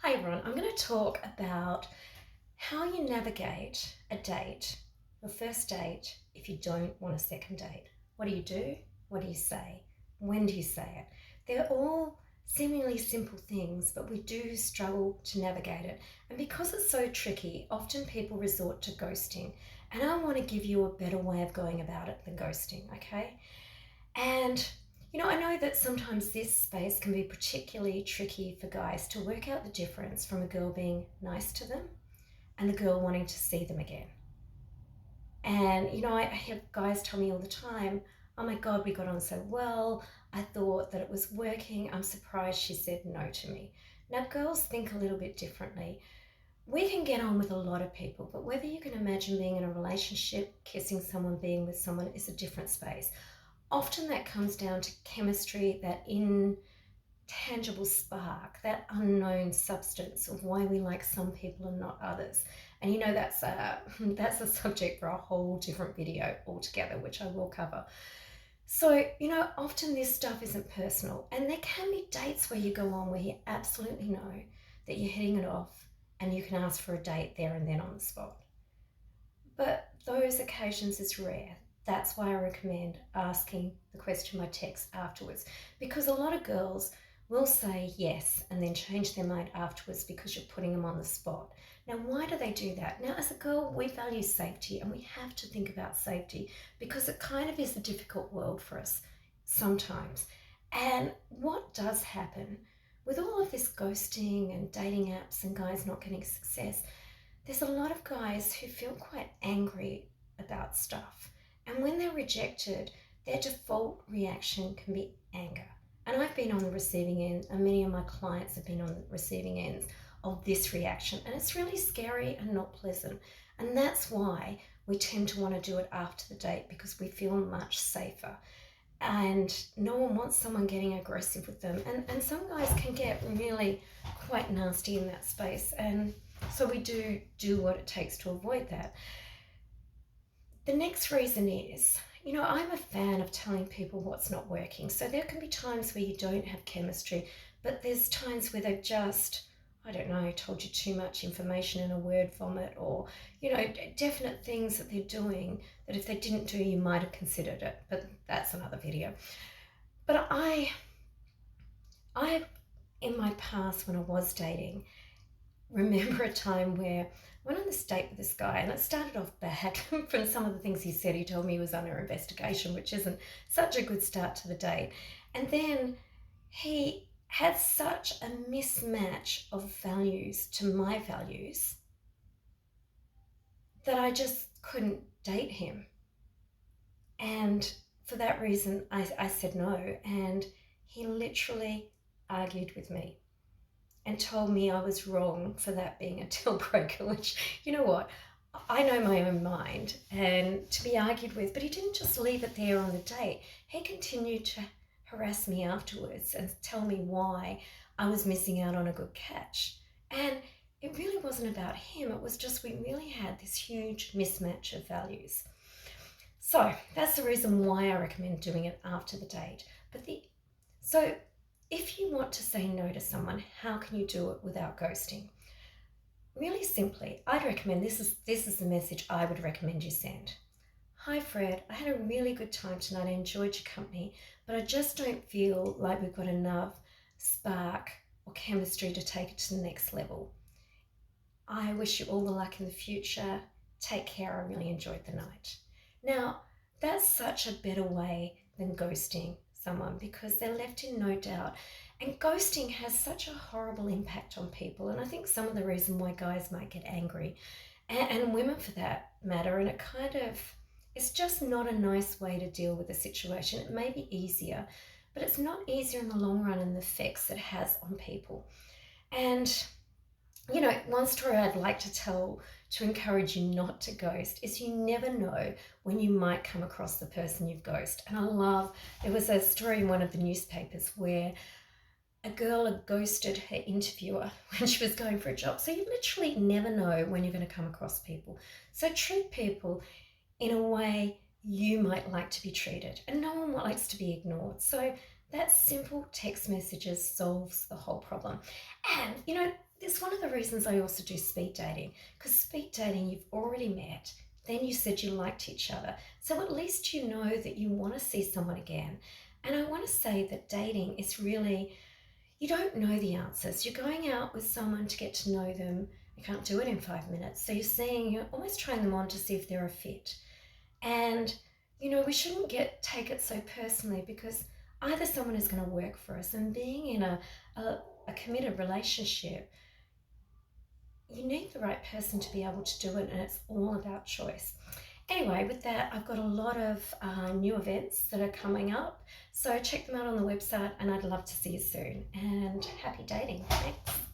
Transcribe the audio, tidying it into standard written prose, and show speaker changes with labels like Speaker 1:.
Speaker 1: Hi everyone, I'm going to talk about how you navigate a date, your first date, if you don't want a second date. What do you do? What do you say? When do you say it? They're all seemingly simple things, but we do struggle to navigate it. And because it's so tricky, often people resort to ghosting. And I want to give you a better way of going about it than ghosting, okay? And I know that sometimes this space can be particularly tricky for guys to work out the difference from a girl being nice to them and the girl wanting to see them again. And I have guys tell me all the time, oh my God, we got on so well. I thought that it was working. I'm surprised she said no to me. Now, girls think a little bit differently. We can get on with a lot of people, but whether you can imagine being in a relationship, kissing someone, being with someone is a different space. Often that comes down to chemistry, that intangible spark, that unknown substance of why we like some people and not others. And that's a subject for a whole different video altogether, which I will cover. So, often this stuff isn't personal, and there can be dates where you go on where you absolutely know that you're hitting it off and you can ask for a date there and then on the spot. But those occasions is rare. That's why I recommend asking the question by text afterwards, because a lot of girls will say yes and then change their mind afterwards because you're putting them on the spot. Now, why do they do that? Now, as a girl, we value safety and we have to think about safety because it kind of is a difficult world for us sometimes. And what does happen with all of this ghosting and dating apps and guys not getting success, there's a lot of guys who feel quite angry about stuff. And when they're rejected, their default reaction can be anger. And I've been on the receiving end, and many of my clients have been on the receiving ends of this reaction. And it's really scary and not pleasant. And that's why we tend to want to do it after the date, because we feel much safer. And no one wants someone getting aggressive with them. And some guys can get really quite nasty in that space. And so we do what it takes to avoid that. The next reason is, I'm a fan of telling people what's not working. So there can be times where you don't have chemistry, but there's times where they've just, I don't know, told you too much information in a word vomit, or, definite things that they're doing that if they didn't do, you might have considered it, but that's another video. But I in my past, when I was dating, remember a time where I went on this date with this guy, and it started off bad from some of the things he said. He told me he was under investigation, which isn't such a good start to the date. And then he had such a mismatch of values to my values that I just couldn't date him. And for that reason, I said no. And he literally argued with me and told me I was wrong for that being a deal breaker, which, you know what, I know my own mind, and to be argued with. But he didn't just leave it there on the date. He continued to harass me afterwards and tell me why I was missing out on a good catch. And it really wasn't about him. It was just we really had this huge mismatch of values. So that's the reason why I recommend doing it after the date. So if you want to say no to someone, how can you do it without ghosting? Really simply, I'd recommend, this is the message I would recommend you send. Hi Fred, I had a really good time tonight. I enjoyed your company, but I just don't feel like we've got enough spark or chemistry to take it to the next level. I wish you all the luck in the future. Take care. I really enjoyed the night. Now, that's such a better way than ghosting someone, because they're left in no doubt. And ghosting has such a horrible impact on people. And I think some of the reason why guys might get angry, and women for that matter, and it's just not a nice way to deal with a situation. It may be easier, but it's not easier in the long run in the effects it has on people. And one story I'd like to tell to encourage you not to ghost is you never know when you might come across the person you've ghosted. And there was a story in one of the newspapers where a girl had ghosted her interviewer when she was going for a job. So you literally never know when you're going to come across people. So treat people in a way you might like to be treated, and no one likes to be ignored. So That simple text messages solves the whole problem. And, it's one of the reasons I also do speed dating, because speed dating, you've already met, then you said you liked each other. So at least you know that you want to see someone again. And I want to say that dating is really, you don't know the answers. You're going out with someone to get to know them. You can't do it in 5 minutes. So you're almost trying them on to see if they're a fit. And, we shouldn't take it so personally, because either someone is going to work for us, and being in a committed relationship, you need the right person to be able to do it, and it's all about choice. Anyway, with that, I've got a lot of new events that are coming up, so check them out on the website, and I'd love to see you soon. And happy dating. Thanks.